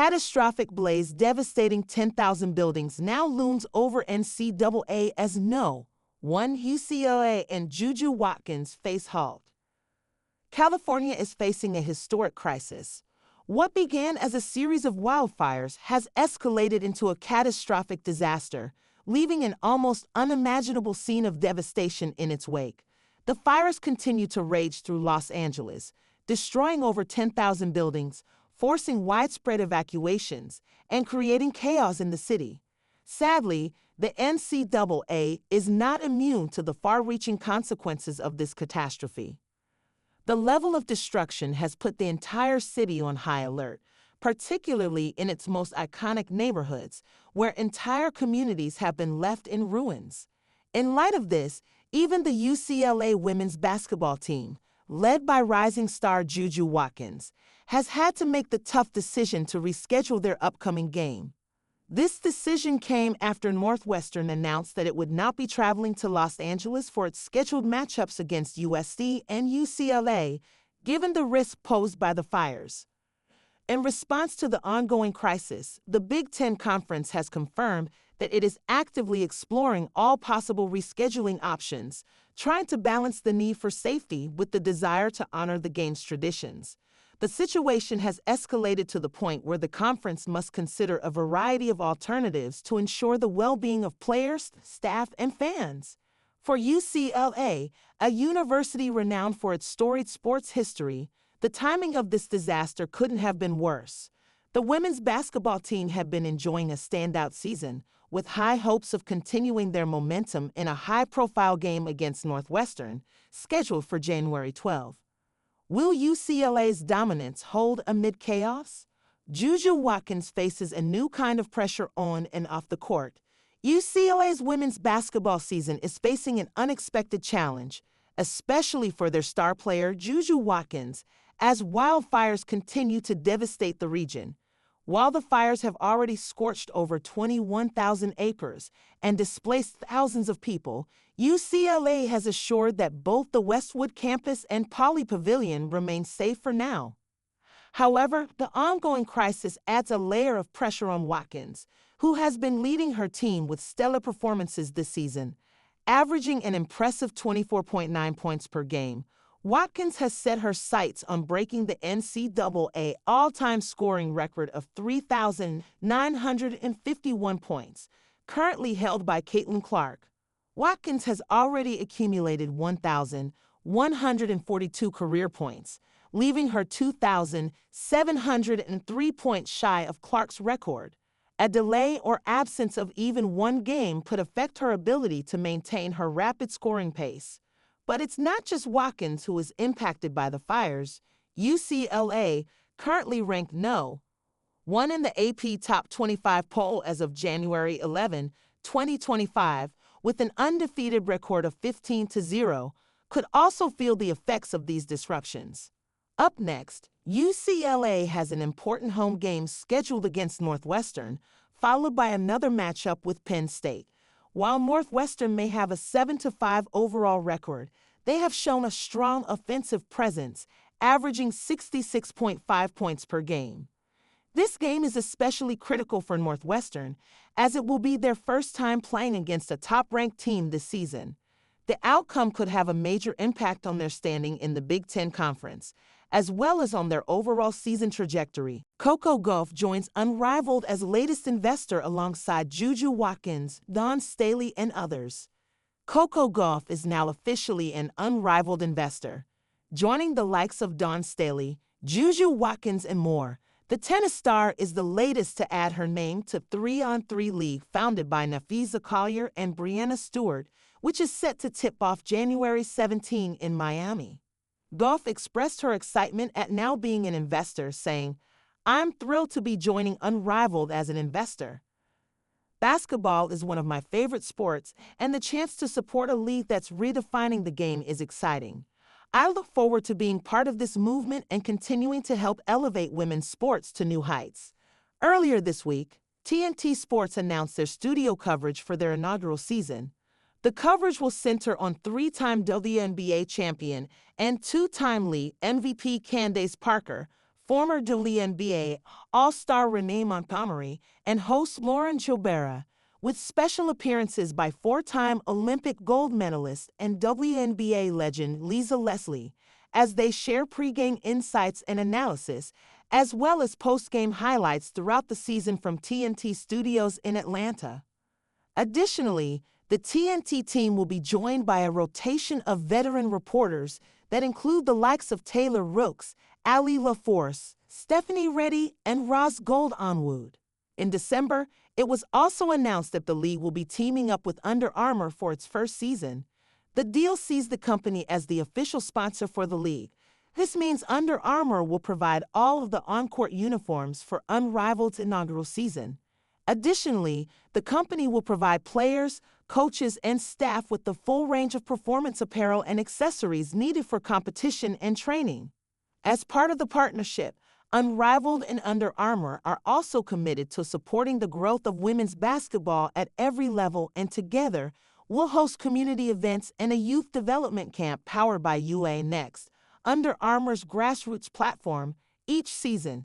catastrophic blaze devastating 10,000 buildings now looms over NCAA as no one UCLA and Juju Watkins face halt. California is facing a historic crisis. What began as a series of wildfires has escalated into a catastrophic disaster, leaving an almost unimaginable scene of devastation in its wake. The fires continue to rage through Los Angeles, destroying over 10,000 buildings, forcing widespread evacuations, and creating chaos in the city. Sadly, the NCAA is not immune to the far-reaching consequences of this catastrophe. The level of destruction has put the entire city on high alert, particularly in its most iconic neighborhoods, where entire communities have been left in ruins. In light of this, even the UCLA women's basketball team, led by rising star Juju Watkins, has had to make the tough decision to reschedule their upcoming game. This decision came after Northwestern announced that it would not be traveling to Los Angeles for its scheduled matchups against USC and UCLA, given the risk posed by the fires. In response to the ongoing crisis, the Big Ten Conference has confirmed that it is actively exploring all possible rescheduling options, trying to balance the need for safety with the desire to honor the game's traditions. The situation has escalated to the point where the conference must consider a variety of alternatives to ensure the well-being of players, staff, and fans. For UCLA, a university renowned for its storied sports history, the timing of this disaster couldn't have been worse. The women's basketball team had been enjoying a standout season, with high hopes of continuing their momentum in a high-profile game against Northwestern, scheduled for January 12. Will UCLA's dominance hold amid chaos? Juju Watkins faces a new kind of pressure on and off the court. UCLA's women's basketball season is facing an unexpected challenge, especially for their star player Juju Watkins, as wildfires continue to devastate the region. While the fires have already scorched over 21,000 acres and displaced thousands of people, UCLA has assured that both the Westwood campus and Poly Pavilion remain safe for now. However, the ongoing crisis adds a layer of pressure on Watkins, who has been leading her team with stellar performances this season. Averaging an impressive 24.9 points per game, Watkins has set her sights on breaking the NCAA all-time scoring record of 3,951 points, currently held by Caitlin Clark. Watkins has already accumulated 1,142 career points, leaving her 2,703 points shy of Clark's record. A delay or absence of even one game could affect her ability to maintain her rapid scoring pace. But it's not just Watkins who is impacted by the fires. UCLA, currently ranked No. 1 in the AP Top 25 poll as of January 11, 2025, with an undefeated record of 15-0, could also feel the effects of these disruptions. Up next, UCLA has an important home game scheduled against Northwestern, followed by another matchup with Penn State. While Northwestern may have a 7-5 overall record, they have shown a strong offensive presence, averaging 66.5 points per game. This game is especially critical for Northwestern, as it will be their first time playing against a top-ranked team this season. The outcome could have a major impact on their standing in the Big Ten Conference, as well as on their overall season trajectory. Coco Gauff joins Unrivaled as latest investor alongside Juju Watkins, Dawn Staley, and others. Coco Gauff is now officially an Unrivaled investor. Joining the likes of Dawn Staley, Juju Watkins, and more, the tennis star is the latest to add her name to 3-on-3 League founded by Nafisa Collier and Brianna Stewart, which is set to tip off January 17 in Miami. Gauff expressed her excitement at now being an investor, saying, "I'm thrilled to be joining Unrivaled as an investor. Basketball is one of my favorite sports, and the chance to support a league that's redefining the game is exciting. I look forward to being part of this movement and continuing to help elevate women's sports to new heights." Earlier this week, TNT Sports announced their studio coverage for their inaugural season. The coverage will center on three-time WNBA champion and two-time league MVP Candace Parker, former WNBA All-Star Renee Montgomery, and host Lauren Chobera, with special appearances by four-time Olympic gold medalist and WNBA legend Lisa Leslie, as they share pregame insights and analysis, as well as postgame highlights throughout the season from TNT Studios in Atlanta. Additionally, the TNT team will be joined by a rotation of veteran reporters that include the likes of Taylor Rooks, Ali LaForce, Stephanie Reddy, and Roz Gold-Onward. In December, it was also announced that the league will be teaming up with Under Armour for its first season. The deal sees the company as the official sponsor for the league. This means Under Armour will provide all of the on-court uniforms for Unrivaled's inaugural season. Additionally, the company will provide players, coaches, and staff with the full range of performance apparel and accessories needed for competition and training. As part of the partnership, Unrivaled and Under Armour are also committed to supporting the growth of women's basketball at every level, and together will host community events and a youth development camp powered by UA Next, Under Armour's grassroots platform, each season.